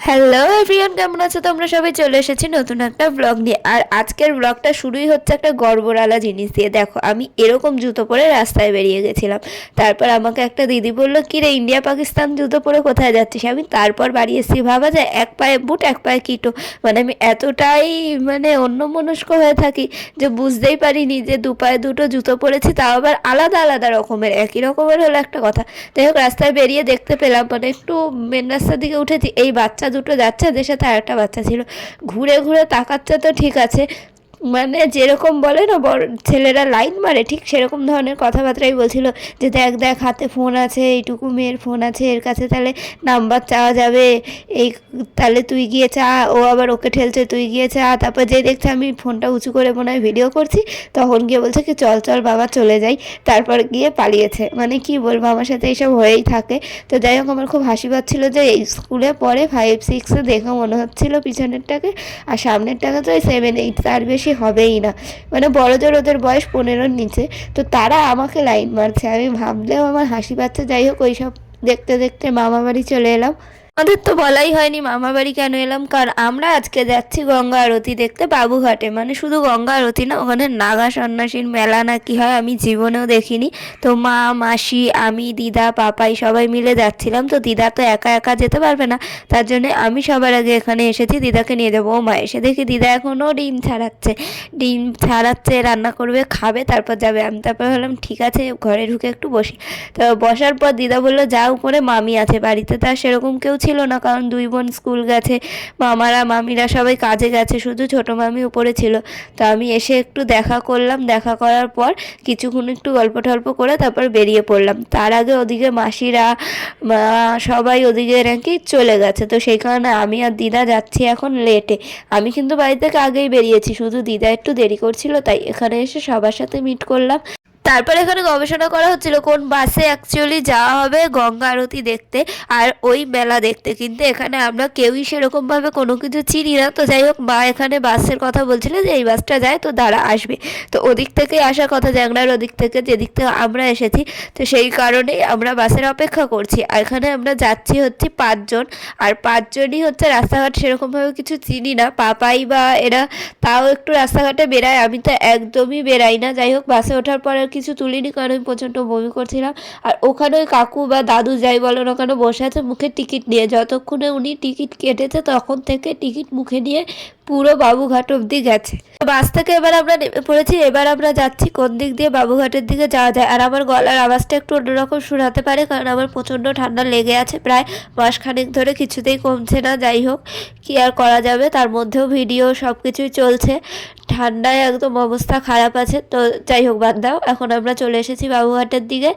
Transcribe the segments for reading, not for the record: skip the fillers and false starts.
Hello everyone, কেমন আছো তোমরা সবাই? চলে এসেছি নতুন একটা ব্লগ নিয়ে। আর আজকের ব্লগটা শুরুই হচ্ছে একটা গর্বরালা জিনিস দিয়ে। দেখো, আমি এরকম জুতো পরে রাস্তায় বেরিয়ে গেছিলাম। তারপর আমাকে একটা দিদি বললো, কি রে, ইন্ডিয়া পাকিস্তান জুতো পরে কোথায় যাচ্ছিস? আমি তারপর বাড়ি এসেছি, ভাবা যায় এক পায়ে বুট এক পায়ে কিটো। মানে আমি এতটাই অন্যমনস্ক হয়ে থাকি যে বুঝতেই পারিনি যে দু পায়ে দুটো জুতো পরেছি, তাও আবার আলাদা আলাদা রকমের। একই রকমের হলো একটা কথা। যাই হোক, রাস্তায় বেরিয়ে দেখতে পেলাম, মানে একটু মেন রাস্তার দিকে উঠেছি, এই বাচ্চা দুটো যাচ্ছে, ওদের সাথে আরেকটা বাচ্চা ছিল। ঘুরে ঘুরে তাকাচ্ছে তো ঠিক আছে, মানে যেরকম বলে না বড় ছেলেরা লাইন মারে, ঠিক সেরকম ধরনের কথাবার্তাই বলছিল। যে দেখ দেখ, হাতে ফোন আছে, এইটুকু মেয়ের ফোন আছে এর কাছে, তাহলে নাম্বার চাওয়া যাবে, এই তাহলে তুই গিয়ে চা। ও আবার ওকে ঠেলছে, তুই গিয়ে চা। তারপর যে দেখছে আমি ফোনটা উঁচু করে মনে হয় ভিডিও করছি, তখন গিয়ে বলছে কি চল চল বাবা চলে যাই। তারপর গিয়ে পালিয়েছে। মানে কি বলবো, আমার সাথে এইসব হয়েই থাকে। তো যাই হোক, আমার খুব হাসি পাচ্ছিলো যে এই স্কুলে পড়ে 5-6-এ, দেখে মনে হচ্ছিলো পিছনেরটাকে। আর সামনেরটাকে তো ওই 7-8, তার বেশি হবেই না। মানে বড়দের ওদের বয়স 15-র নিচে। তো তারা আমাকে লাইন মারছে, আমি ভাবলেও আমার হাসি পাচ্ছে। যাই হোক, ওইসব দেখতে দেখতে মামা বাড়ি চলে এলাম। আমাদের তো বলাই হয়নি মামা বাড়ি কেন এলাম, কারণ আমরা আজকে যাচ্ছি গঙ্গা আরতি দেখতে বাবুঘাটে। মানে শুধু গঙ্গা আরতি না, ওখানে নাগা সন্ন্যাসীর মেলা না কি হয় আমি জীবনেও দেখিনি। তো মা, মাসি, আমি, দিদা, পাপাই সবাই মিলে যাচ্ছিলাম। তো দিদা তো একা একা যেতে পারবে না, তার জন্য আমি সবার আগে এখানে এসেছি দিদাকে নিয়ে যাবো। ও মা, এসে দেখি দিদা এখনও ডিম ছাড়াচ্ছে, রান্না করবে, খাবে, তারপর যাবে। আমি তারপর ভাবলাম ঠিক আছে, ঘরে ঢুকে একটু বসি। তো বসার পর দিদা বললো যা উপরে, মামি আছে বাড়িতে। তার সেরকম কেউ ছিল না, কারণ দুই বোন স্কুল গেছে, মামারা মামিরা সবাই কাজে গেছে, শুধু ছোটো মামি উপরে ছিল। তো আমি এসে একটু দেখা করলাম, দেখা করার পর কিছুক্ষণ একটু গল্প টল্প করে তারপর বেরিয়ে পড়লাম। তার আগে ওদিকে মাসিরা সবাই ওদিকে নাকি চলে গেছে। তো সেই কারণে আমি আর দিদা যাচ্ছি এখন লেটে। আমি কিন্তু বাড়ি থেকে আগেই বেরিয়েছি, শুধু দিদা একটু দেরি করছিল, তাই এখানে এসে সবার সাথে মিট করলাম। তারপর এখানে গবেষণা করা হচ্ছিল কোন বাসে অ্যাকচুয়ালি যাওয়া হবে গঙ্গা আরতি দেখতে আর ওই মেলা দেখতে। কিন্তু এখানে আমরা কেউই সেরকমভাবে কোনো কিছু চিনি না। তো যাই হোক, মা এখানে বাসের কথা বলছিল যে এই বাসটা যায়, তো দাঁড়া আসবে। তো ওদিক থেকেই আসার কথা, জ্যাংড়ার ওদিক থেকে, যেদিক থেকে আমরা এসেছি। তো সেই কারণেই আমরা বাসের অপেক্ষা করছি। আর এখানে আমরা যাচ্ছি হচ্ছে 5 জন। আর 5 জনই হচ্ছে, রাস্তাঘাট সেরকমভাবে কিছু চিনি না, পাপাই বা এরা তাও একটু রাস্তাঘাটে বেরায়, আমি তো একদমই বেরাই না। যাই হোক, বাসে ওঠার পর আর কিছু তুলিনি, কারণ আমি প্রচণ্ড বমি করছিলাম। আর ওখানে ওই কাকু বা দাদু যাই বলো না কেন বসে আছে মুখে টিকিট নিয়ে। যতক্ষণে উনি টিকিট কেটেছে তখন থেকে টিকিট মুখে নিয়ে পুরো বাবুঘাট অবধি গেছে। বাস থেকে এবার আমরা নেমে পড়েছি। এবার আমরা যাচ্ছি কোন দিক দিয়ে বাবুঘাটের দিকে যাওয়া যায়। আর আমার গলার আওয়াজটা একটু অন্যরকম শোনাতে পারে, কারণ আমার প্রচণ্ড ঠান্ডা লেগে আছে প্রায় মাসখানেক ধরে, কিছুতেই কমছে না। যাই হোক, কি আর করা যাবে, তার মধ্যেও ভিডিও সব কিছুই চলছে। ঠান্ডায় একদম অবস্থা খারাপ আছে। তো যাই হোক, বাদ দাও। এখন আমরা চলে এসেছি বাবুঘাটের দিকে।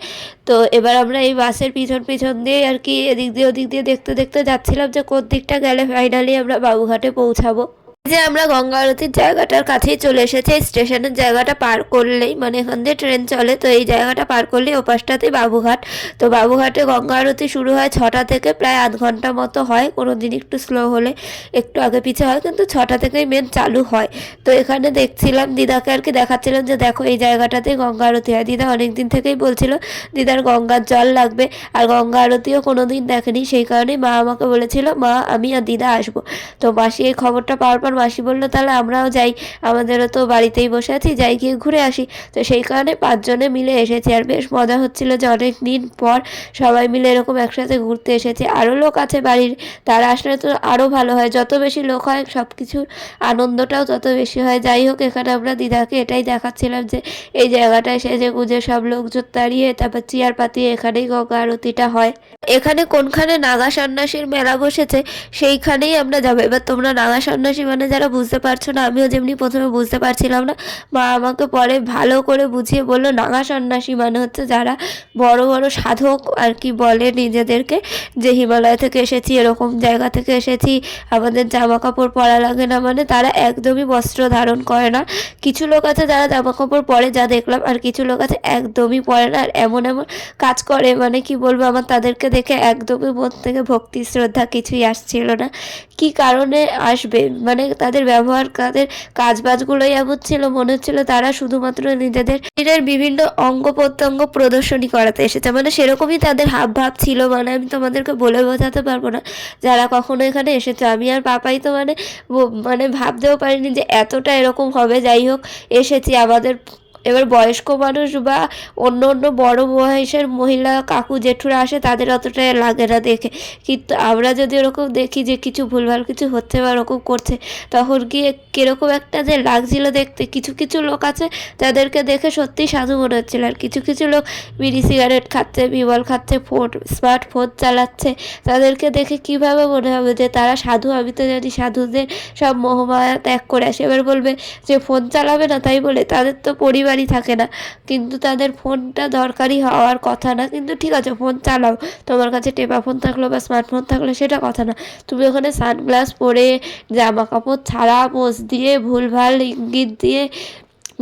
তো এবার আমরা এই বাসের পিছন পিছন দিয়ে আর কি এদিক দিয়ে ওদিক দিয়ে দেখতে দেখতে যাচ্ছিলাম যে কোন দিকটা গেলে ফাইনালি আমরা বাবুঘাটে পৌঁছাবো। যে আমরা গঙ্গা আরতির জায়গাটার কাছেই চলে এসেছি। এই স্টেশনের জায়গাটা পার করলেই, মানে এখান দিয়ে ট্রেন চলে, তো এই জায়গাটা পার করলেই ওপাশটাতেই বাবুঘাট। তো বাবুঘাটে গঙ্গা আরতি শুরু হয় 6টা থেকে, প্রায় আধ ঘন্টা মতো হয়। কোনো দিন একটু স্লো হলে একটু আগে পিছে হয়, কিন্তু 6টা থেকেই মেন চালু হয়। তো এখানে দেখছিলাম, দিদাকে আর কি দেখাচ্ছিলাম যে দেখো এই জায়গাটাতেই গঙ্গা আরতি হয়। দিদা অনেক দিন থেকেই বলছিল দিদার গঙ্গার জল লাগবে, আর গঙ্গা আরতিও কোনো দিন দেখেনি। সেই কারণেই মা আমাকে বলেছিল মা, আমি আর দিদা আসবো। তো মাসি এই খবরটা পাওয়ার পর মাসি বললো তাহলে আমরাও যাই, আমাদেরও তো বাড়িতেই বসে আছি, যাই গিয়ে ঘুরে আসি। তো সেই কারণে 5 জনে মিলে এসেছি। আর বেশ মজা হচ্ছিল যে অনেক দিন পর সবাই মিলে এরকম একসাথে ঘুরতে এসেছে। আরও লোক আছে বাড়ির, তারা আসলে তো আরও ভালো হয়। যত বেশি লোক হয় সব কিছুর আনন্দটাও তত বেশি হয়। যাই হোক, এখানে আমরা দিদাকে এটাই দেখাচ্ছিলাম যে এই জায়গাটায় সেজে গুজে সব লোকজন দাঁড়িয়ে তারপর চেয়ার পাতিয়ে এখানেই গঙ্গা আরতিটা হয়। এখানে কোনখানে নাগা সন্ন্যাসীর মেলা বসেছে সেইখানেই আমরা যাবো। এবার তোমরা নাগা সন্ন্যাসী মানে যারা বুঝতে পারছো না, আমিও যেমনি প্রথমে বুঝতে পারছিলাম না, মা আমাকে পরে ভালো করে বুঝিয়ে বললো নাগা সন্ন্যাসী মানে হচ্ছে যারা বড় বড় সাধক আর কি বলে নিজেদেরকে, যে হিমালয় থেকে এসেছি, এরকম জায়গা থেকে এসেছি, আমাদের জামা কাপড় পরা লাগে না। মানে তারা একদমই বস্ত্র ধারণ করে না। কিছু লোক আছে যারা জামা কাপড় পরে, যা দেখলাম, আর কিছু লোক আছে একদমই পরে না। আর এমন এমন কাজ করে, মানে কি বলবো, আমার তাদেরকে দেখে একদমই মন থেকে ভক্তি শ্রদ্ধা কিছুই আসছিল না। কি কারণে আসবে, মানে তাদের ব্যবহার, তাদের কাজবাজগুলোই এমন ছিল, মনে হচ্ছিল তারা শুধুমাত্র নিজেদের শরীরের বিভিন্ন অঙ্গ প্রত্যঙ্গ প্রদর্শনী করাতে এসেছে। মানে সেরকমই তাদের হাব ভাব ছিল, মানে আমি তোমাদেরকে বলে বোঝাতে পারবো না। যারা কখনো এখানে এসেছে, আমি আর পাপাই তো মানে ভাবতেও পারিনি যে এতটা এরকম হবে। যাই হোক, এসেছি। আমাদের এবার বয়স্ক মানুষ বা অন্য অন্য বড় বয়সের মহিলা কাকু জেঠুরা আসে, তাদের অতটা লাগে না দেখে। কিন্তু আমরা যদি ওরকম দেখি যে কিছু ভুলভাল কিছু হচ্ছে বা ওরকম করছে, তখন গিয়ে কীরকম একটা যে লাগছিল দেখতে। কিছু কিছু লোক আছে তাদেরকে দেখে সত্যি সাধু মনে হচ্ছিল, আর কিছু কিছু লোক বিড়ি সিগারেট খাচ্ছে, বিমল খাচ্ছে, স্মার্টফোন চালাচ্ছে, তাদেরকে দেখে কিভাবে মনে হবে যে তারা সাধু। আমি তো জানি সাধুদের সব মোহমায়া ত্যাগ করে আসে। এবার বলবে যে ফোন চালাবে না, তাই বলে তাদের তো পরিবারই থাকে না, কিন্তু তাদের ফোনটা দরকারি হওয়ার কথা না। কিন্তু ঠিক আছে, ফোন চালাও, তোমার কাছে টেপা ফোন থাকলো বা স্মার্টফোন থাকলো সেটা কথা না। তুমি ওখানে সানগ্লাস পরে, জামা কাপড় ছাড়া, পোজ দিয়ে, ভুলভাল ইঙ্গিত দিয়ে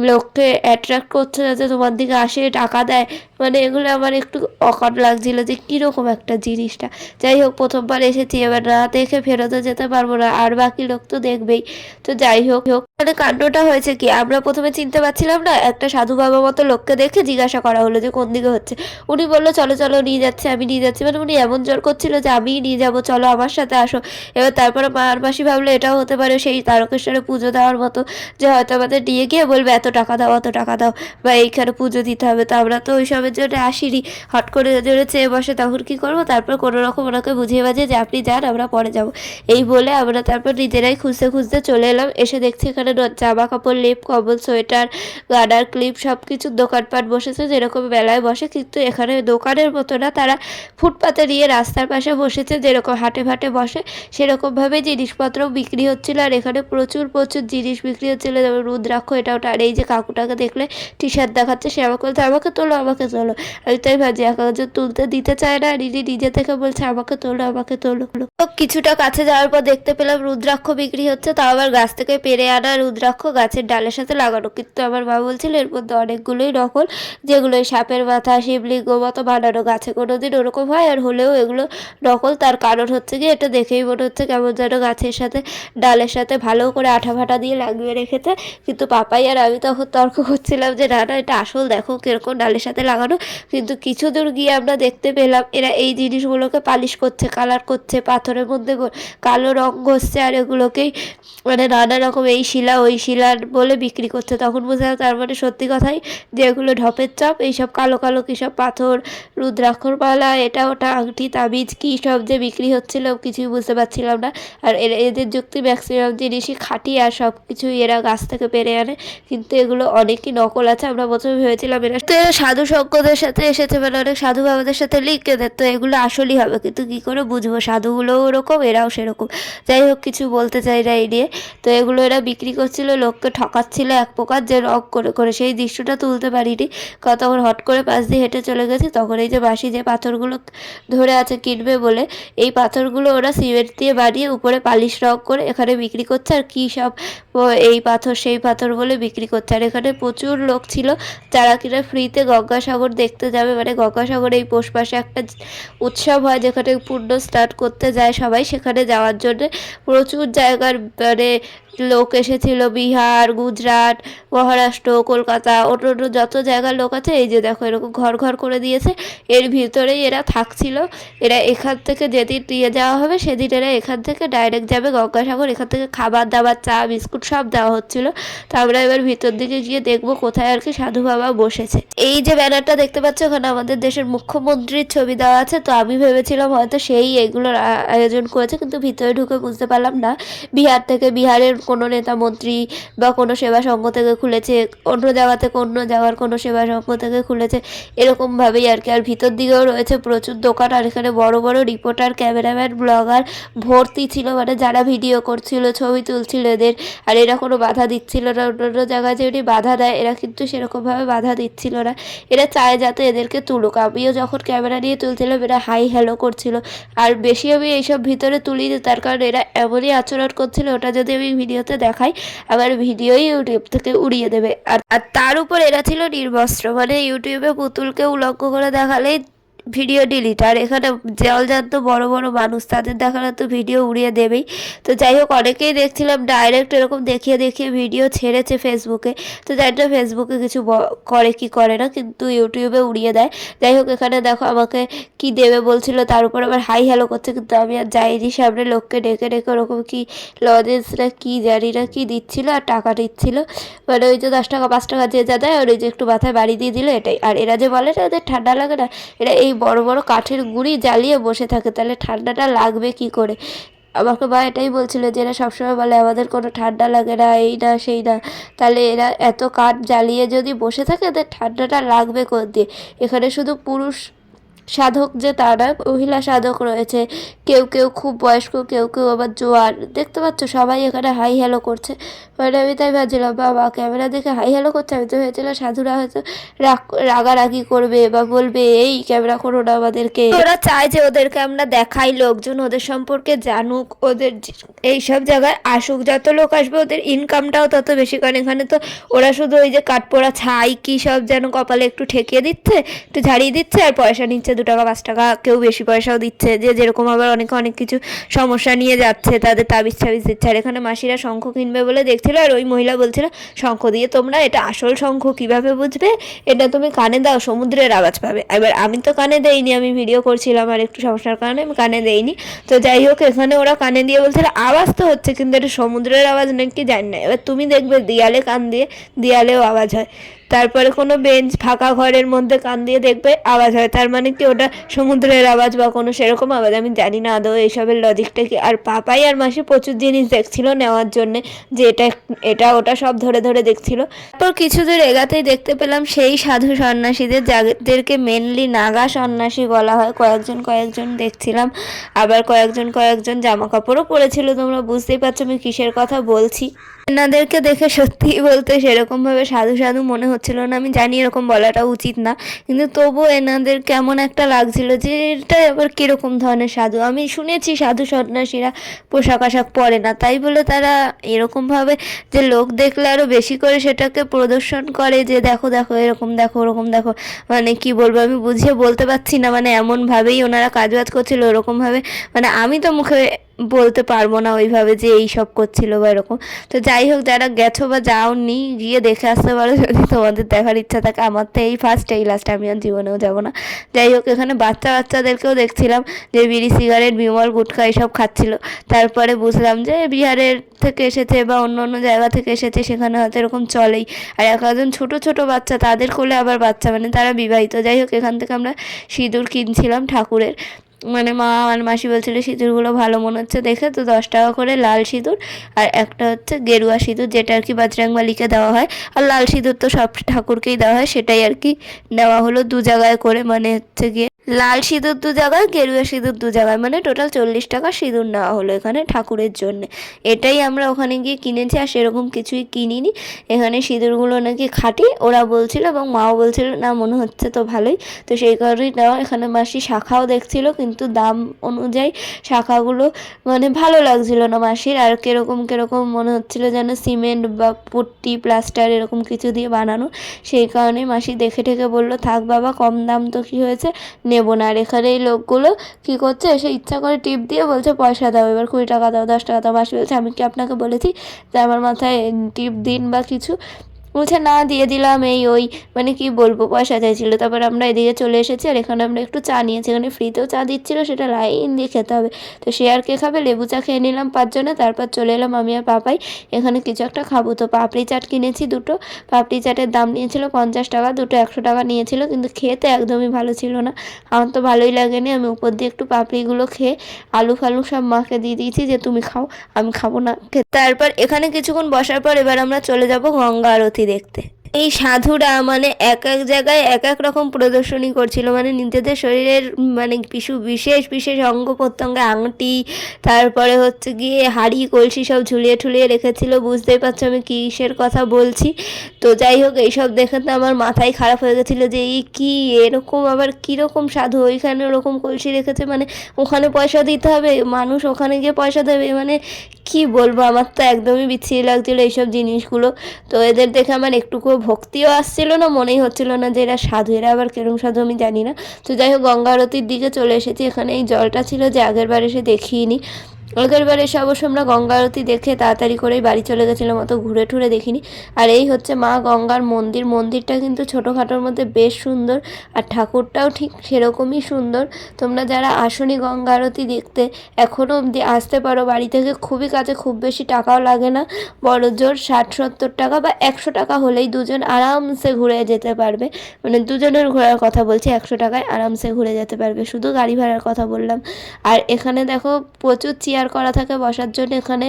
লোককে অ্যাট্রাক্ট করছে যাতে তোমার দিকে আসে, টাকা দেয়। মানে এগুলো আমার একটু অকাট লাগছিল যে কীরকম একটা জিনিসটা। যাই হোক, প্রথমবার এসেছি, এবার না দেখে ফেরতও যেতে পারবো না, আর বাকি লোক তো দেখবেই। তো যাই হোক, মানে কাণ্ডটা হয়েছে কি, আমরা প্রথমে চিনতে পারছিলাম না। একটা সাধু বাবা মতো লোককে দেখে জিজ্ঞাসা করা হলো যে কোন দিকে হচ্ছে। উনি বললো চলো চলো, নিয়ে যাচ্ছে, আমি নিয়ে যাচ্ছি। মানে উনি এমন জোর করছিল যে আমিই নিয়ে যাবো, চলো আমার সাথে আসো। এবার তারপরে মা আর মাসি ভাবলো এটাও হতে পারে সেই তারকেশ্বরে পুজো দেওয়ার মতো, যে হয়তো আমাদের নিয়ে গিয়ে বলবে এত টাকা দাও, অত টাকা দাও, বা এইখানে পুজো দিতে হবে। তো আমরা তো ওই সবের জন্য আসিনি। হট করে যদি ওরা চেয়ে বসে তখন কী করবো? তারপর কোনো রকম ওনাকে বুঝিয়ে বাজিয়ে যে আপনি যান, আমরা পরে যাবো, এই বলে আমরা তারপর নিজেরাই খুঁজতে খুঁজতে চলে এলাম। এসে দেখছি এখানে জামা কাপড়, লেপ, কম্বল, সোয়েটার, গার্ডার, ক্লিপ সব কিছুর দোকানপাট বসেছে, যেরকম বেলায় বসে। কিন্তু এখানে দোকানের মতো না, তারা ফুটপাতে নিয়ে রাস্তার পাশে বসেছে, যেরকম হাটে ফাটে বসে সেরকমভাবে জিনিসপত্র বিক্রি হচ্ছিলো। আর এখানে প্রচুর প্রচুর জিনিস বিক্রি হচ্ছিলো, যেমন রুদ্রাক্ষ, এটা ওটা। আর এই যে কাকুটাকে দেখলে টি শার্ট দেখাচ্ছে, সে আমাকে বলছে আমাকে তোলো, আমাকে তোলো। আমি তাই ভাবছি একজন তুলতে দিতে চায় না, নিজে নিজে থেকে বলছে আমাকে তোলো, আমাকে তোলো। তো কিছুটা কাছে যাওয়ার পর দেখতে পেলাম রুদ্রাক্ষ বিক্রি হচ্ছে, তাও আবার গাছ থেকে পেরে আনা রুদ্রাক্ষ, গাছের ডালের সাথে লাগানো। কিন্তু আমার মা বলছিল এর মধ্যে অনেকগুলোই নকল, যেগুলো সাপের মাথা, শিবলিঙ্গ মতো বানানো, গাছে কোনোদিন ওরকম হয়, আর হলেও এগুলো নকল। তার কারণ হচ্ছে কি, এটা দেখেই মনে হচ্ছে কেমন যেন গাছের সাথে, ডালের সাথে ভালো করে আঠা ফাটা দিয়ে লাগিয়ে রেখেছে। কিন্তু পাপাই আর আমি তখন তর্ক করছিলাম যে না না, এটা আসল, দেখো কিরকম ডালের সাথে লাগানো। কিন্তু কিছু দূর গিয়ে আমরা দেখতে পেলাম এরা এই জিনিসগুলোকে পালিশ করছে, কালার করছে, পাথরের মধ্যে কালো রং ঘষছে, আর এগুলোকেই মানে নানা রকম এই শিলা ওই শিলার বলে বিক্রি করছে। তখন বোঝা যায় তার মানে সত্যি কথাই যে এগুলো ঢপের চপ, এইসব কালো কালো কী সব পাথর, রুদ্রাক্ষর মালা, এটা ওটা, আংটি, তাবিজ, কী সব যে বিক্রি হচ্ছিল কিছুই বুঝতে পারছিলাম না। আর এদের যুক্তি ম্যাক্সিমাম জিনিসই খাঁটি, আর সব কিছুই এরা গাছ থেকে পেরে আনে। কিন্তু এগুলো অনেকই নকল আছে। আমরা প্রথমে ভেবেছিলাম এরা তো সাধু সঙ্গদের সাথে এসেছে, মানে অনেক সাধু বাবাদের সাথে লিখকে দেয়, তো এগুলো আসলই হবে। কিন্তু কী করে বুঝবো, সাধুগুলোও ওরকম, এরাও সেরকম। যাই হোক, কিছু বলতে চাই না এই নিয়ে। তো এগুলো এরা বিক্রি করছিল, লোককে ঠকাচ্ছিল এক প্রকার, যে রং করে করে। সেই দৃশ্যটা তুলতে পারিনি, তখন হট করে পাশ দিয়ে হেঁটে চলে গেছি। তখন এই যে বাসি যে পাথরগুলো ধরে আছে কিনবে বলে, এই পাথরগুলো ওরা সিমেন্ট দিয়ে বানিয়ে উপরে পালিশ রং করে এখানে বিক্রি করছে। আর কী সব এই পাথর সেই পাথর বলে বিক্রি করছে। আর এখানে প্রচুর লোক ছিল যারা কিনা ফ্রিতে গঙ্গাসাগর দেখতে যাবে। মানে গঙ্গাসাগর এই পৌষ মাসে একটা উৎসব হয়, যেখানে পূর্ণ স্নান করতে যায় সবাই। সেখানে যাওয়ার জন্য প্রচুর জায়গার মানে লোক এসেছিল, বিহার, গুজরাট, মহারাষ্ট্র, কলকাতা, অন্য অন্য যত জায়গার লোক আছে। এই যে দেখো এরকম ঘর ঘর করে দিয়েছে, এর ভিতরেই এরা থাকছিল। এরা এখান থেকে যেদিন নিয়ে যাওয়া হবে সেদিন এরা এখান থেকে ডাইরেক্ট যাবে গঙ্গাসাগর। এখান থেকে খাবার দাবার, চা, বিস্কুট সব দেওয়া হচ্ছিল। তো আমরা এবার ভিতর দিকে গিয়ে দেখবো কোথায় আর কি সাধু বাবা বসেছে। এই যে ব্যানারটা দেখতে পাচ্ছ, ওখানে আমাদের দেশের মুখ্যমন্ত্রীর ছবি দেওয়া আছে। তো আমি ভেবেছিলাম হয়তো সেই এগুলোর আয়োজন করেছে, কিন্তু ভিতরে ঢুকে বুঝতে পারলাম না বিহার থেকে, বিহারের কোনো নেতা মন্ত্রী বা কোনো সেবা সংঘ থেকে খুলেছে, অন্য জায়গা থেকে অন্য জায়গার কোনো সেবা সংঘ থেকে খুলেছে, এরকমভাবেই আর কি। আর ভিতর দিকেও রয়েছে প্রচুর দোকান। আর এখানে বড় বড় রিপোর্টার, ক্যামেরাম্যান, ব্লগার ভর্তি ছিল, মানে যারা ভিডিও করছিল, ছবি তুলছিল এদের। আর এরা কোনো বাধা দিচ্ছিল না। অন্য জায়গায় যেমনি বাধা দেয়, এরা কিন্তু সেরকমভাবে বাধা দিচ্ছিল না। এরা চায় যাতে এদেরকে তুলুক। আমিও যখন ক্যামেরা নিয়ে তুলছিলাম, এরা হাই হ্যালো করছিল। আর বেশি আমি এইসব ভিতরে তুলিনি, তার কারণ এরা এমনই আচরণ করছিল, ওটা যদি আমি ভিডিওতে দেখাই আবার ভিডিওই ইউটিউব থেকে উড়িয়ে দেবে। আর তার উপর এরা ছিল নির্বস্ত্র, মানে ইউটিউবে পুতুলকে উলঙ্গ করে দেখালেই ভিডিও ডিলিট। আর এখানে জলজান্ত বড় বড় মানুষ, তাদের দেখালে তো ভিডিও উড়িয়ে দেবেই। তো যাই হোক, অনেকেই দেখছিলাম ডাইরেক্ট এরকম দেখিয়ে দেখিয়ে ভিডিও ছেড়েছে ফেসবুকে। তো জানি না ফেসবুকে কিছু করে কি করে না, কিন্তু ইউটিউবে উড়িয়ে দেয়। যাই হোক, এখানে দেখো আমাকে কি দেবে বলছিল, তার উপর আবার হাই হ্যালো করছে, কিন্তু আমি আর যাইনি। সামনে লোককে ডেকে ডেকে ওরকম কি লজেন্সরা কি জানি না কি দিচ্ছিল, আর টাকা দিচ্ছিল। মানে ওই যে 10 টাকা 5 টাকা যে যা দেয়, আর ওই যে একটু মাথায় বাড়ি দিয়ে দিল, এটাই। আর এরা যে বলে না এদের ঠান্ডা লাগে না, এরা এই বড় বড় কাঠের গুঁড়ি জ্বালিয়ে বসে থাকে, তাহলে ঠান্ডাটা লাগবে কি করে। আমাকে বা এটাই বলছিল যে এরা সবসময় বলে আমাদের কোনো ঠান্ডা লাগে না, এই না সেই না, তাহলে এরা এত কাঠ জ্বালিয়ে যদি বসে থাকে এদের ঠান্ডাটা লাগবে কোথা দিয়ে। এখানে শুধু পুরুষ সাধক যে তা নয়, মহিলা সাধক রয়েছে, কেউ কেউ খুব বয়স্ক, কেউ কেউ আবার জোয়ান। দেখতে পাচ্ছ সবাই এখানে হাই হ্যালো করছে। মানে আমি তাই ভাবছিলাম, বাবা ক্যামেরা দেখে হাই হ্যালো করছে, আমি তো ভেবেছিলাম সাধুরা হয়তো রাগারাগি করবে বা বলবে এই ক্যামেরা করো না আমাদেরকে। ওরা চায় যে ওদেরকে আমরা দেখাই, লোকজন ওদের সম্পর্কে জানুক, ওদের এইসব জায়গায় আসুক, যত লোক আসবে ওদের ইনকামটাও তত বেশি। কারণ এখানে তো ওরা শুধু ওই যে কাঠপোড়া ছাই কী সব যেন কপালে একটু ঠেকিয়ে দিচ্ছে, একটু ঝাড়িয়ে দিচ্ছে, আর পয়সা নিচ্ছে 2 টাকা 5 টাকা, কেউ বেশি পয়সাও দিচ্ছে, যে যেরকম। আবার অনেকে অনেক কিছু সমস্যা নিয়ে যাচ্ছে, তাদের তাবিজ টাবিজ দিচ্ছে। আর এখানে মাসিরা শঙ্খ কিনবে বলে দেখছিল, আর ওই মহিলা বলছিল শঙ্খ দিয়ে তোমরা এটা আসল শঙ্খ কীভাবে বুঝবে, এটা তুমি কানে দাও সমুদ্রের আওয়াজ পাবে। এবার আমি তো কানে দেইনি, আমি ভিডিও করছিলাম আর একটু সমস্যার কারণে আমি কানে দেইনি। তো যাই হোক, এখানে ওরা কানে দিয়ে বলছিল আওয়াজ তো হচ্ছে, কিন্তু এটা সমুদ্রের আওয়াজ নাকি জানি না। এবার তুমি দেখবে দেয়ালে কান দিয়ে দিয়ালেও আওয়াজ হয়, তারপরে কোনো বেঞ্চ ফাঁকা ঘরের মধ্যে কান দিয়ে দেখবে আওয়াজ হয়, তার মানে কি ওটা সমুদ্রের আওয়াজ বা কোনো সেরকম আওয়াজ। আমি জানি না আদৌ এইসবের লজিকটা কি। আর পাপাই আর মাসি প্রচুর জিনিস দেখছিল নেওয়ার জন্যে, যে এটা এটা ওটা সব ধরে ধরে দেখছিল। তারপর কিছু দূর এগাতেই দেখতে পেলাম সেই সাধু সন্ন্যাসীদের, যাদেরকে মেনলি নাগা সন্ন্যাসী বলা হয়, কয়েকজন কয়েকজন দেখছিলাম। আবার কয়েকজন জামা কাপড়ও পরেছিল। তোমরা বুঝতেই পারছো আমি কিসের কথা বলছি। এনাদেরকে দেখে সত্যিই বলতে সেরকমভাবে সাধু সাধু মনে হচ্ছিল না। আমি জানি এরকম বলাটা উচিত না, কিন্তু তবুও এনাদের কেমন একটা লাগছিল যে এটা আবার কীরকম ধরনের সাধু। আমি শুনেছি সাধু সন্ন্যাসীরা পোশাক আশাক পরে না, তাই বলে তারা এরকমভাবে যে লোক দেখলে আরও বেশি করে সেটাকে প্রদর্শন করে, যে দেখো দেখো এরকম দেখো ওরকম দেখো। মানে কি বলবো, আমি বুঝিয়ে বলতে পারছি না। মানে এমনভাবেই ওনারা কাজবাজ করছিল, ওরকমভাবে মানে আমি তো মুখে বলতে পারবো না ওইভাবে যে এই সব করছিল বা এরকম। তো যাই হোক, যারা গেছো বা যাওনি গিয়ে দেখে আসতে পারো যদি তোমাদের দেখার ইচ্ছা থাকে। আমার তো এই ফার্স্ট এই লাস্ট, আমি আর জীবনেও যাবো না। যাই হোক, এখানে বাচ্চাদেরকেও দেখছিলাম যে বিড়ি সিগারেট বিমল গুটখা এইসব খাচ্ছিল। তারপরে বুঝলাম যে বিহারের থেকে এসেছে বা অন্য অন্য জায়গা থেকে এসেছে, সেখানে হয়তো এরকম চলেই। আর একজন ছোট বাচ্চা, তাদের কোলে আবার বাচ্চা, মানে তারা বিবাহিত। যাই হোক, এখান থেকে আমরা সিঁদুর কিনছিলাম ঠাকুরের। মানে মা আর মাসি বলছিল সিঁদুরগুলো ভালো মনে হচ্ছে দেখে, তো 10 টাকা করে লাল সিঁদুর, আর একটা হচ্ছে গেরুয়া সিঁদুর, যেটা আর কি বজরংবলীকে দেওয়া হয়। আর লাল সিঁদুর তো সব ঠাকুরকেই দেওয়া হয়, সেটাই আর কি নেওয়া হলো 2 জায়গায় করে। মানে হচ্ছে গিয়ে লাল সিঁদুর 2 জায়গায়, গেরুয়া সিঁদুর 2 জায়গায়, মানে টোটাল 40 টাকা সিঁদুর নেওয়া হলো এখানে ঠাকুরের জন্য। এটাই আমরা ওখানে গিয়ে কিনেছি, আর সেরকম কিছুই কিনিনি। এখানে সিঁদুরগুলো নাকি খাঁটি ওরা বলছিল, এবং মাও বলছিল না মনে হচ্ছে তো ভালোই। তো সেই কারণেই নেওয়া। এখানে মাসি শাখাও দেখছিল, কিন্তু দাম অনুযায়ী শাখাগুলো মানে ভালো লাগছিল না মাসির। আর কিরকম মনে হচ্ছিল যেন সিমেন্ট বা পুট্টি প্লাস্টার এরকম কিছু দিয়ে বানানো। সেই কারণে মাসি দেখে ঠেকে বললো থাক বাবা, কম দাম তো কী হয়েছে, নেবো না। আর এখানে এই লোকগুলো কী করছে, এসে ইচ্ছা করে টিপ দিয়ে বলছে পয়সা দাও, এবার 20 টাকা দাও 10 টাকা দাও। মাসি বলছে আমি কি আপনাকে বলেছি যে আমার মাথায় টিপ দিন বা কিছু? বলছে না দিয়ে দিলাম এই ওই, মানে কি বলবো, পয়সা চাইছিল। তারপর আমরা এদিকে চলে এসেছি, আর এখানে আমরা একটু চা নিয়েছি। এখানে ফ্রিতেও চা দিচ্ছিলো, সেটা লাইন দিয়ে খেতে হবে। তো সে আর কে খাবে, লেবু চা খেয়ে নিলাম 5 জনে। তারপর চলে এলাম আমি আর পাপাই এখানে কিছু একটা খাবো। তো পাপড়ি চাট কিনেছি 2টো। পাপড়ি চাটের দাম নিয়েছিল 50 টাকা, 2টো 100 টাকা নিয়েছিল, কিন্তু খেতে একদমই ভালো ছিল না। আমার তো ভালোই লাগেনি। আমি উপর দিয়ে একটু পাপড়িগুলো খেয়ে আলু ফালু সব মাকে দিয়ে দিয়েছি যে তুমি খাও, আমি খাবো না। তারপর এখানে কিছুক্ষণ বসার পর এবার আমরা চলে যাব গঙ্গা আরতি দেখতে। এই সাধুরা মানে এক এক জায়গায় এক এক রকম প্রদর্শনী করছিল, মানে নিজেদের শরীরের মানে কিছু বিশেষ বিশেষ অঙ্গ প্রত্যঙ্গে আংটি, তারপরে হচ্ছে গিয়ে হাঁড়ি কলসি সব ঝুলিয়ে ঠুলিয়ে রেখেছিল। বুঝতেই পারছো আমি কিসের কথা বলছি। তো যাই হোক, এইসব দেখে তো আমার মাথায় খারাপ হয়ে গেছিলো যে এই কি এরকম আবার কীরকম সাধু, ওইখানে ওরকম কলসি রেখেছে, মানে ওখানে পয়সা দিতে হবে, মানুষ ওখানে গিয়ে পয়সা দেবে, মানে কি বলবো, আমার তো একদমই বিচ্ছিরি লাগছিলো এইসব জিনিসগুলো। তো এদের দেখে আমার একটুকুও ভক্তিও আসছিল না, মনেই হচ্ছিল না যে এরা সাধু, এরা আবার কেরম সাধু আমি জানি না। তো যাই হোক, গঙ্গা আরতির দিকে চলে এসেছি। এখানে এই জলটা ছিল যে আগের বার এসে দেখিনি। আগের বার এসে অবশ্য আমরা গঙ্গা আরতি দেখে তাড়াতাড়ি করেই বাড়ি চলে গেছিলাম, অত ঘুরে ঠুরে দেখিনি। আর এই হচ্ছে মা গঙ্গার মন্দির। মন্দিরটা কিন্তু ছোটোখাটোর মধ্যে বেশ সুন্দর, আর ঠাকুরটাও ঠিক সেরকমই সুন্দর। তোমরা যারা আসনি গঙ্গা আরতি দেখতে, এখনও অবধি আসতে পারো। বাড়ি থেকে খুবই কাছে, খুব বেশি টাকাও লাগে না, বড় জোর 60-70 টাকা বা 100 টাকা হলেই দুজন আরামসে ঘুরে যেতে পারবে। মানে দুজনের ঘোরার কথা বলছি, 100 টাকায় আরামসে ঘুরে যেতে পারবে, শুধু গাড়ি ভাড়ার কথা বললাম। আর এখানে দেখো প্রচুর চেয়ার করা থাকে বসার জন্য। এখানে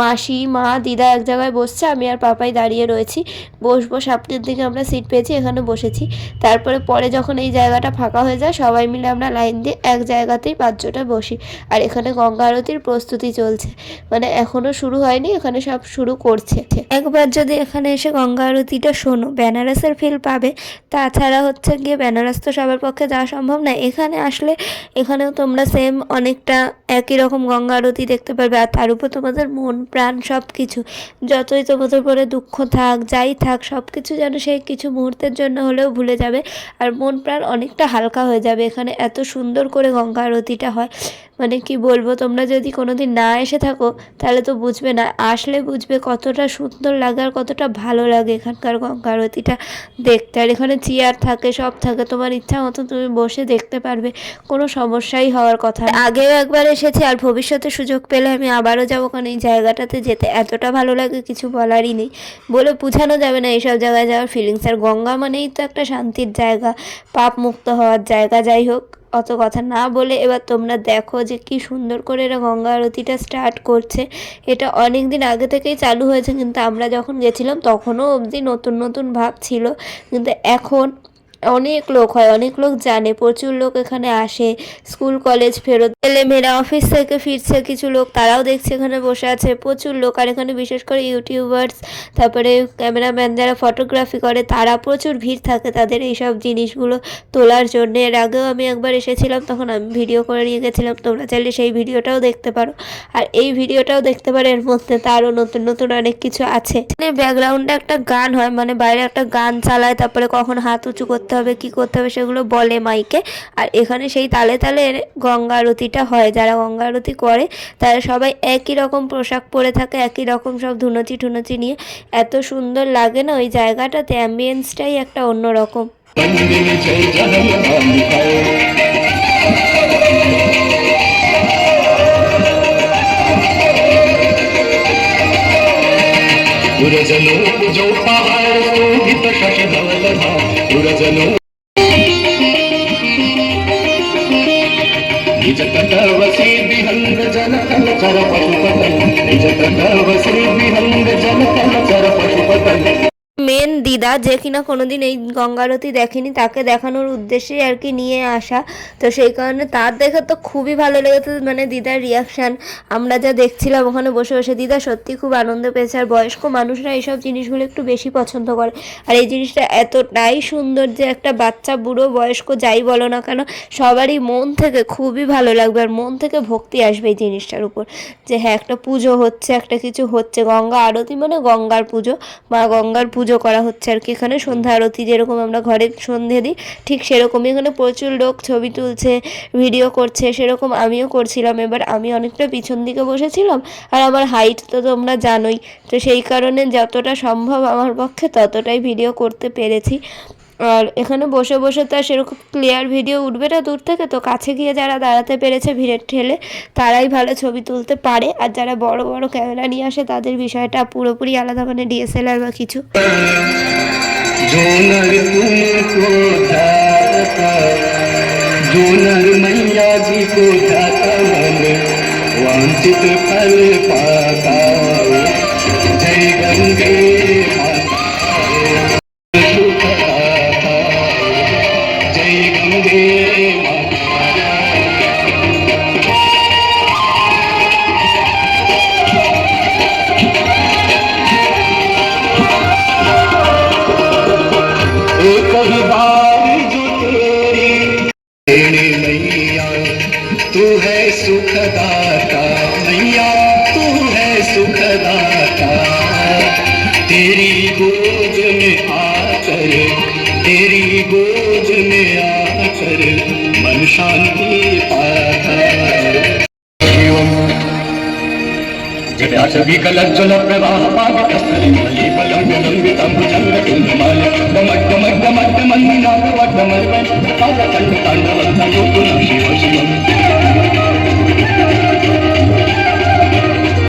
মাসি, মা, দিদা এক জায়গায় বসছে, আমি আর পাপাই দাঁড়িয়ে রয়েছি। বসবো, সামনের দিকে আমরা সিট পেয়েছি, এখানে বসেছি। তারপরে পরে যখন এই জায়গাটা ফাঁকা হয়ে যায়, সবাই মিলে আমরা লাইন দিয়ে এক জায়গাতেই 5 জোটা বসি। আর এখানে গঙ্গা আরতির প্রস্তুতি চলছে, মানে এখনও শুরু হয়নি, এখানে সব শুরু করছে। একবার যদি এখানে এসে গঙ্গা আরতিটা শোনো, বেনারসের ফিল পাবে। তাছাড়া হচ্ছে গিয়ে বেনারস তো সবার পক্ষে যাওয়া সম্ভব না, এখানে আসলে এখানেও তোমরা সেম অনেকটা একই রকম গঙ্গা আরতি দেখতে পারবে। আর তার উপর তোমাদের মন প্রাণ সব কিছু, যতই তোমাদের পরে দুঃখ থাক, যাই থাক, সব কিছু যেন সেই কিছু মুহূর্তের জন্য হলেও ভুলে যাবে, আর মন প্রাণ অনেকটা হালকা হয়ে যাবে। এখানে এত সুন্দর করে গঙ্গা আরতিটা হয়, মানে কি বলবো, তোমরা যদি কোনোদিন না এসে থাকো তাহলে তো বুঝবে না, আসলে বুঝবে কতটা সুন্দর লাগে আর কতটা ভালো লাগে এখানকার গঙ্গা আরতিটা দেখতে। আর এখানে চেয়ার থাকে, সব থাকে, তোমার ইচ্ছা মতো তুমি বসে দেখতে পারবে, কোনো সমস্যাই হওয়ার কথা না। আগেও একবার এসেছি, আর ভবিষ্যতে সুযোগ পেলে আমি আবারও যাবো, কারণ এই জায়গাটাতে যেতে এতটা ভালো লাগে কিছু বলারই নেই, বলে বোঝানো যাবে না এইসব জায়গায় যাওয়ার ফিলিংস। আর গঙ্গা মানেই তো একটা শান্তির জায়গা, পাপ মুক্ত হওয়ার জায়গা। যাই হোক, অত কথা না বলে এবার তোমরা দেখো যে কি সুন্দর করে এরা গঙ্গা আরতিটা স্টার্ট করছে। এটা অনেক দিন আগে থেকেই চালু হয়েছে, কিন্তু আমরা যখন গেছিলাম তখনও অবধি নতুন নতুন ভাব ছিল, কিন্তু এখন অনেক লোক হয়, অনেক লোক জানে, প্রচুর লোক এখানে আসে। স্কুল কলেজ ফেরত ছেলেমেয়েরা অফিস থেকে ফিরছে কিছু লোক, তারাও দেখছে এখানে বসে আছে, প্রচুর লোক। আর এখানে বিশেষ করে ইউটিউবার্স, তারপরে ক্যামেরাম্যান যারা ফটোগ্রাফি করে, তারা প্রচুর ভিড় থাকে তাদের এইসব জিনিসগুলো তোলার জন্য। এর আগেও আমি একবার এসেছিলাম, তখন আমি ভিডিও করে নিয়ে গেছিলাম, তোমরা চাইলে সেই ভিডিওটাও দেখতে পারো। আর এই ভিডিওটাও দেখতে পারো, এর মধ্যে তারও নতুন নতুন অনেক কিছু আছে। ব্যাকগ্রাউন্ডে একটা গান হয়, মানে বাইরে একটা গান চালায়, তারপরে কখন হাত উঁচু করতে হবে, কি করতে হবে সেগুলো বলে মাইকে। আর এখানে সেই তালে তালে গঙ্গা আরতিটা হয়। যারা গঙ্গা আরতি করে তারা সবাই একই রকম পোশাক পরে থাকে, একই রকম সব ধুনুচি ঠুনুচি নিয়ে। এত সুন্দর লাগে না ওই জায়গাটাতে, অ্যাম্বিয়েন্সটাই একটা অন্যরকম। निज तटवसी विहंग जन तल चर पशुपतन निज तटवसी विहंग जन तल चर पशुपतन। মেন দিদা, যে কিনা কোনোদিন এই গঙ্গা আরতি দেখেনি, তাকে দেখানোর উদ্দেশ্যেই আর কি নিয়ে আসা। তো সেই কারণে তার দেখে তো খুবই ভালো লেগেছে, মানে দিদার রিয়াকশান আমরা যা দেখছিলাম ওখানে বসে বসে, দিদা সত্যি খুব আনন্দ পেয়েছে। আর বয়স্ক মানুষরা এইসব জিনিসগুলো একটু বেশি পছন্দ করে, আর এই জিনিসটা এতটাই সুন্দর যে একটা বাচ্চা, বুড়ো, বয়স্ক যাই বলো না কেন, সবারই মন থেকে খুবই ভালো লাগবে, আর মন থেকে ভক্তি আসবে এই জিনিসটার উপর, যে হ্যাঁ একটা পুজো হচ্ছে, একটা কিছু হচ্ছে। গঙ্গা আরতি মানে গঙ্গার পুজো, মা গঙ্গার পুজো করা হচ্ছে আর কি। এখানে সন্ধ্যা আরতি যেরকম আমরা ঘরে সন্ধে দিই, ঠিক সেরকমই এখানে প্রচুর লোক ছবি তুলছে, ভিডিও করছে, সেরকম আমিও করছিলাম। এবার আমি অনেকটা পিছন দিকে বসেছিলাম, আর আমার হাইট তো তোমরা জানোই, তো সেই কারণে যতটা সম্ভব আমার পক্ষে ততটাই ভিডিও করতে পেরেছি। আর এখানে বসে বসে তো আর সেরকম ক্লিয়ার ভিডিও উঠবে না দূর থেকে, তো কাছে গিয়ে যারা দাঁড়াতে পেরেছে ভিড়ের ঠেলে, তারাই ভালো ছবি তুলতে পারে। আর যারা বড় বড় ক্যামেরা নিয়ে আসে তাদের বিষয়টা পুরোপুরি আলাদা, মানে ডিএসএলআর বা কিছু। मैया जी को ध्याता मन वांछित फल पाता। जय गंगे जय गंगे एक ही बार जो तेरी मैया तू है सुखदाता, मैया तू है सुखदाता। तेरी गोद में आ कर तेरी गोद में आकर मन शांति पाता जल प्रवाह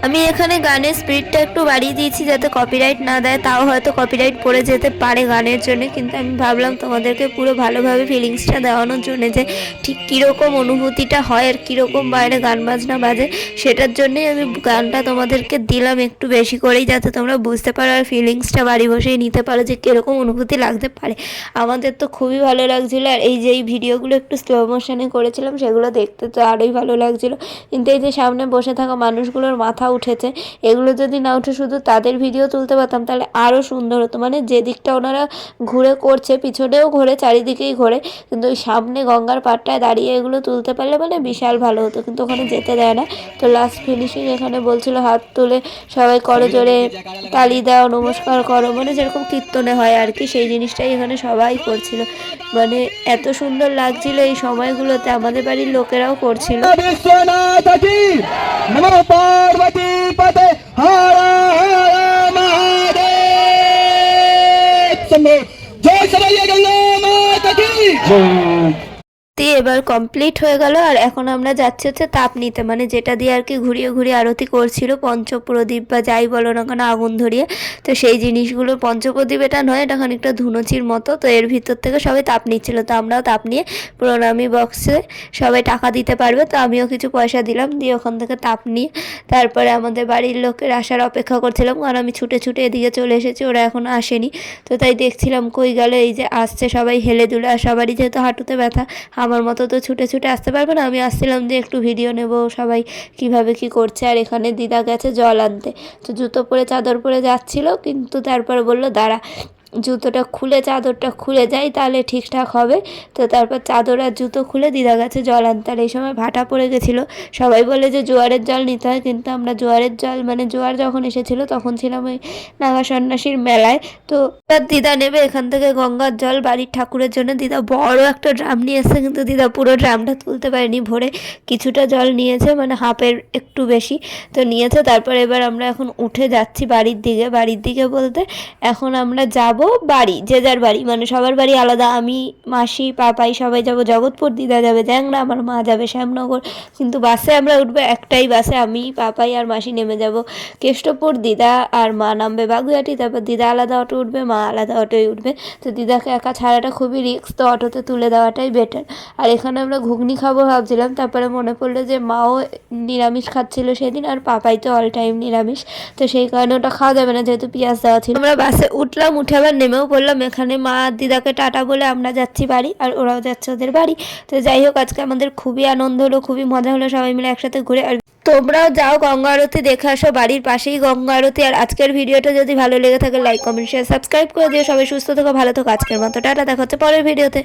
আমি এখানে গানের স্পিডটা একটু বাড়িয়ে দিয়েছি যাতে কপিরাইট না দেয়, তাও হয়তো কপিরাইট পড়ে যেতে পারে গানের জন্য, কিন্তু আমি ভাবলাম তোমাদেরকে পুরো ভালোভাবে ফিলিংসটা দেওয়ানোর জন্য যে ঠিক কীরকম অনুভূতিটা হয় আর কীরকম বাইরে গান বাজনা বাজে, সেটার জন্যই আমি গানটা তোমাদেরকে দিলাম একটু বেশি করেই, যাতে তোমরা বুঝতে পারো আর ফিলিংসটা বাড়ি বসেই নিতে পারো যে কীরকম অনুভূতি লাগতে পারে। আমাদের তো খুবই ভালো লাগছিলো, আর এই যে এই ভিডিওগুলো একটু স্লো মোশনে করেছিলাম সেগুলো দেখতে তো আরোই ভালো লাগছিলো, কিন্তু এই যে সামনে বসে থাকা মানুষগুলোর মাথা উঠেছে, এগুলো যদি না উঠে শুধু তাদের ভিডিও তুলতে পারতাম তাহলে আরও সুন্দর হতো। মানে যে দিকটা ওনারা ঘুরে করছে পিছনেও ঘোরে, চারিদিকেই ঘোরে, কিন্তু ওই সামনে গঙ্গার পাড়টায় দাঁড়িয়ে এগুলো তুলতে পারলে মানে বিশাল ভালো হতো, কিন্তু ওখানে যেতে দেয় না। তো লাস্ট ফিনিশিং এখানে বলছিল হাত তুলে সবাই করো জোরে তালি দাও, নমস্কার করো, মানে যেরকম কীর্তনে হয় আর কি, সেই জিনিসটাই এখানে সবাই করছিল। মানে এত সুন্দর লাগছিল এই সময়গুলোতে, আমাদের বাড়ির লোকেরাও করছিল। এবার কমপ্লিট হয়ে গেল, আর এখন আমরা যাচ্ছি হচ্ছে তাপ নিতে, মানে যেটা দিয়ে আর কি ঘুরিয়ে ঘুরিয়ে আরতি করছিল, পঞ্চপ্রদীপ বা যাই বলো না কেন আগুন ধরিয়ে, তো সেই জিনিসগুলো পঞ্চপ্রদীপ এটা নয়, এটা খানিকটা ধুনুচির মতো, তো এর ভিতর থেকে সবাই তাপ নিচ্ছিল, তো আমরাও তাপ নিয়ে প্রণামী বক্সে সবাই টাকা দিতে পারবে, তো আমিও কিছু পয়সা দিলাম, দিয়ে ওখান থেকে তাপ নিয়ে তারপরে আমাদের বাড়ির লোকের আসার অপেক্ষা করছিলাম, কারণ আমি ছুটে ছুটে এদিকে চলে এসেছি, ওরা এখনও আসেনি, তো তাই দেখছিলাম কই গেল, এই যে আসছে সবাই হেলে দুলে, আর সবারই যেহেতু হাঁটুতে ব্যথা, আমার মতো তো ছুটে ছুটে আসতে পারবে না, আমি আসছিলাম যে একটু ভিডিও নেব সবাই কিভাবে কি করছে। আর এখানে দিদা গেছে জল আনতে, তো জুতো পরে চাদর পরে যাচ্ছিল, কিন্তু তারপরে বললো দাঁড়া জুতোটা খুলে চাদরটা খুলে যাই তাহলে ঠিকঠাক হবে, তো তারপর চাদর আর জুতো খুলে দিদা গেছে জল আনতে। আর এই সময় ভাটা পড়ে গেছিলো, সবাই বলে যে জোয়ারের জল নিতে হয়, কিন্তু আমরা জোয়ারের জল মানে জোয়ার যখন এসেছিলো তখন ছিলাম ওই নাগা সন্ন্যাসীর মেলায়, তো তার দিদা নেবে এখান থেকে গঙ্গার জল বাড়ির ঠাকুরের জন্য, দিদা বড় একটা ড্রাম নিয়ে এসছে, কিন্তু দিদা পুরো ড্রামটা তুলতে পারেনি, ভরে কিছুটা জল নিয়েছে, মানে হাফের একটু বেশি তো নিয়েছে। তারপর এবার আমরা এখন উঠে যাচ্ছি বাড়ির দিকে বলতে এখন আমরা যাব বাড়ি, যে যার বাড়ি, মানে সবার বাড়ি আলাদা, আমি মাসি পাপাই সবাই যাব জগৎপুর, দিদা যাবে জ্যাংড়া, আমার মা যাবে শ্যামনগর, কিন্তু বাসে আমরা উঠবো একটাই বাসে, আমি পাপাই আর মাসি নেমে যাব কেষ্টপুর, দিদা আর মা নামবে বাগুইআটি, তারপর দিদা আলাদা অটো উঠবে, মা আলাদা অটোয় উঠবে, তো দিদাকে একা ছাড়াটা খুবই রিস্ক, তো অটোতে তুলে দেওয়াটাই বেটার। আর এখানে আমরা ঘুগনি খাবো ভাবছিলাম, তারপরে মনে পড়লো যে মাও নিরামিষ খাচ্ছিল সেদিন, আর পাপাই তো অল টাইম নিরামিষ, তো সেই কারণে ওটা খাওয়া যাবে না যেহেতু পেঁয়াজ দেওয়া ছিল। আমরা বাসে উঠলাম, উঠে আবার নেমেও পড়লাম, এখানে মা আর দিদাকে টাটা বলে আমরা যাচ্ছি বাড়ি, আর ওরাও যাচ্ছে ওদের বাড়ি। তো যাই হোক আজকে আমাদের খুবই আনন্দ হলো, খুবই মজা হলো, সবাই মিলে একসাথে ঘুরে। আর তোমরাও যাও গঙ্গা আরতি দেখে আসো, বাড়ির পাশেই গঙ্গা আরতি। আর আজকের ভিডিওটা যদি ভালো লেগে থাকে লাইক কমেন্ট শেয়ার সাবস্ক্রাইব করে দিও। সবাই সুস্থ থেকো, ভালো থেকো, আজকের মতো টাটা, দেখা হচ্ছে পরের ভিডিওতে।